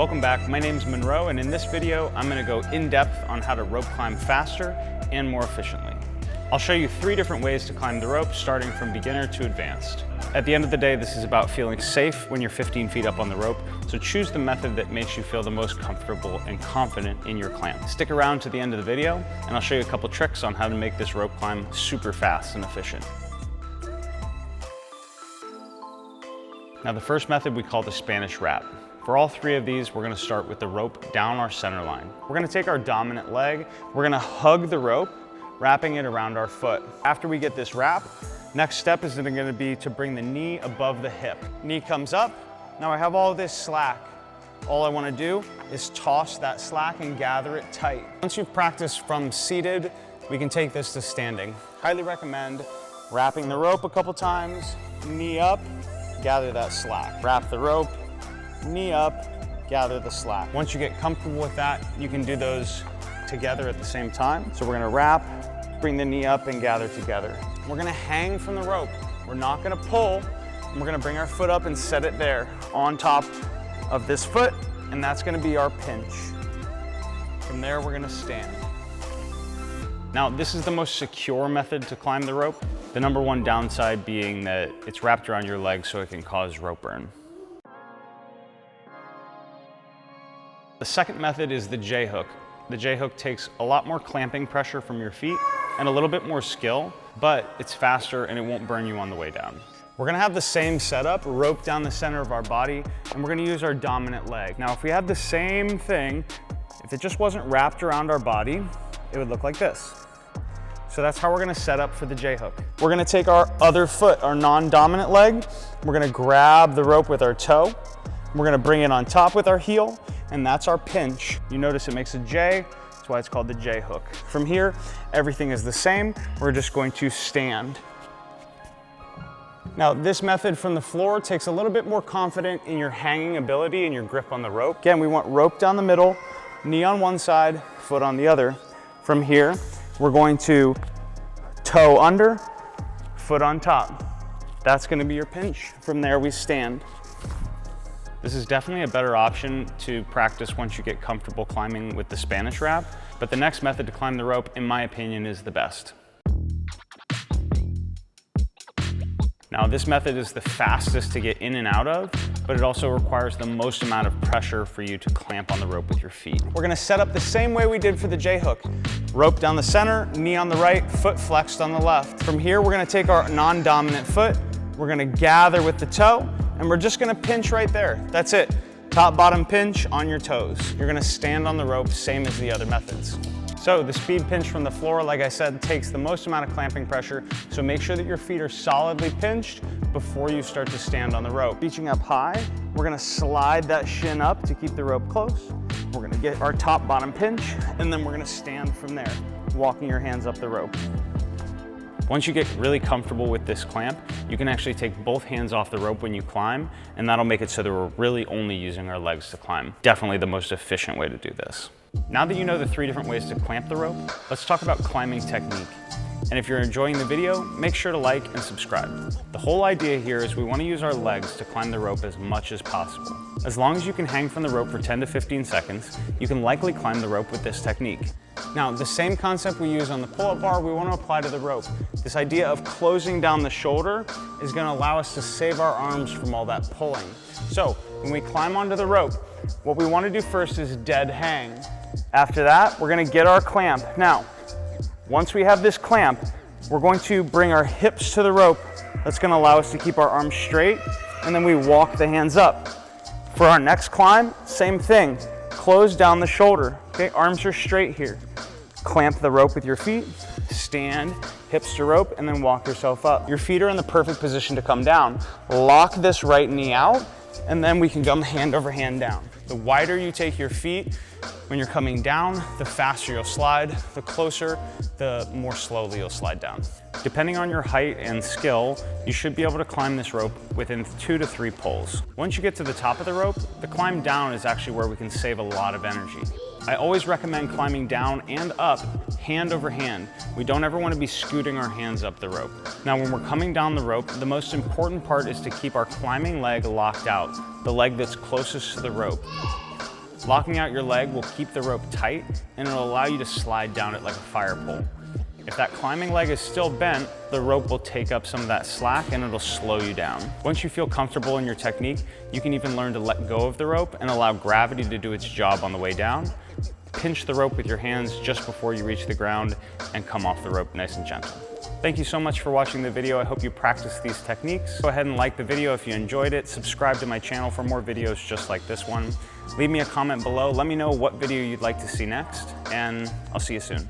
Welcome back, my name's Monroe, and in this video, I'm gonna go in depth on how to rope climb faster and more efficiently. I'll show you 3 different ways to climb the rope, starting from beginner to advanced. At the end of the day, this is about feeling safe when you're 15 feet up on the rope, so choose the method that makes you feel the most comfortable and confident in your climb. Stick around to the end of the video, and I'll show you a couple tricks on how to make this rope climb super fast and efficient. Now, the first method we call the Spanish wrap. For all 3 of these, we're gonna start with the rope down our center line. We're gonna take our dominant leg, we're gonna hug the rope, wrapping it around our foot. After we get this wrap, next step is gonna be to bring the knee above the hip. Knee comes up, now I have all this slack. All I wanna do is toss that slack and gather it tight. Once you've practiced from seated, we can take this to standing. Highly recommend wrapping the rope a couple times, knee up, gather that slack. Wrap the rope, knee up, gather the slack. Once you get comfortable with that, you can do those together at the same time. So we're gonna wrap, bring the knee up and gather together. We're gonna hang from the rope. We're not gonna pull, and we're gonna bring our foot up and set it there on top of this foot, and that's gonna be our pinch. From there, we're gonna stand. Now, this is the most secure method to climb the rope. The number one downside being that it's wrapped around your leg so it can cause rope burn. The second method is the J-hook. The J-hook takes a lot more clamping pressure from your feet and a little bit more skill, but it's faster and it won't burn you on the way down. We're gonna have the same setup, rope down the center of our body, and we're gonna use our dominant leg. Now, if we had the same thing, if it just wasn't wrapped around our body, it would look like this. So that's how we're gonna set up for the J-hook. We're gonna take our other foot, our non-dominant leg, we're gonna grab the rope with our toe, we're gonna bring it on top with our heel, and that's our pinch. You notice it makes a J, that's why it's called the J-hook. From here, everything is the same. We're just going to stand. Now, this method from the floor takes a little bit more confidence in your hanging ability and your grip on the rope. Again, we want rope down the middle, knee on one side, foot on the other. From here, we're going to toe under, foot on top. That's gonna be your pinch. From there, we stand. This is definitely a better option to practice once you get comfortable climbing with the Spanish wrap, but the next method to climb the rope, in my opinion, is the best. Now, this method is the fastest to get in and out of, but it also requires the most amount of pressure for you to clamp on the rope with your feet. We're gonna set up the same way we did for the J-hook. Rope down the center, knee on the right, foot flexed on the left. From here, we're gonna take our non-dominant foot, we're gonna gather with the toe, and we're just gonna pinch right there. That's it. Top, bottom pinch on your toes. You're gonna stand on the rope, same as the other methods. So the speed pinch from the floor, like I said, takes the most amount of clamping pressure, so make sure that your feet are solidly pinched before you start to stand on the rope. Reaching up high, we're gonna slide that shin up to keep the rope close. We're gonna get our top, bottom pinch, and then we're gonna stand from there, walking your hands up the rope. Once you get really comfortable with this clamp, you can actually take both hands off the rope when you climb, and that'll make it so that we're really only using our legs to climb. Definitely the most efficient way to do this. Now that you know the 3 different ways to clamp the rope, let's talk about climbing technique. And if you're enjoying the video, make sure to like and subscribe. The whole idea here is we want to use our legs to climb the rope as much as possible. As long as you can hang from the rope for 10 to 15 seconds, you can likely climb the rope with this technique. Now, the same concept we use on the pull-up bar, we want to apply to the rope. This idea of closing down the shoulder is going to allow us to save our arms from all that pulling. So, when we climb onto the rope, what we want to do first is dead hang. After that, we're going to get our clamp. Now, once we have this clamp, we're going to bring our hips to the rope. That's going to allow us to keep our arms straight, and then we walk the hands up. For our next climb, same thing. Close down the shoulder. Okay, arms are straight here. Clamp the rope with your feet, stand, hips to rope, and then walk yourself up. Your feet are in the perfect position to come down. Lock this right knee out, and then we can come hand over hand down. The wider you take your feet when you're coming down, the faster you'll slide. The closer, the more slowly you'll slide down. Depending on your height and skill, you should be able to climb this rope within 2 to 3 pulls. Once you get to the top of the rope, the climb down is actually where we can save a lot of energy. I always recommend climbing down and up, hand over hand. We don't ever want to be scooting our hands up the rope. Now, when we're coming down the rope, the most important part is to keep our climbing leg locked out, the leg that's closest to the rope. Locking out your leg will keep the rope tight and it'll allow you to slide down it like a fire pole. If that climbing leg is still bent, the rope will take up some of that slack and it'll slow you down. Once you feel comfortable in your technique, you can even learn to let go of the rope and allow gravity to do its job on the way down. Pinch the rope with your hands just before you reach the ground and come off the rope nice and gentle. Thank you so much for watching the video. I hope you practice these techniques. Go ahead and like the video if you enjoyed it. Subscribe to my channel for more videos just like this one. Leave me a comment below. Let me know what video you'd like to see next, and I'll see you soon.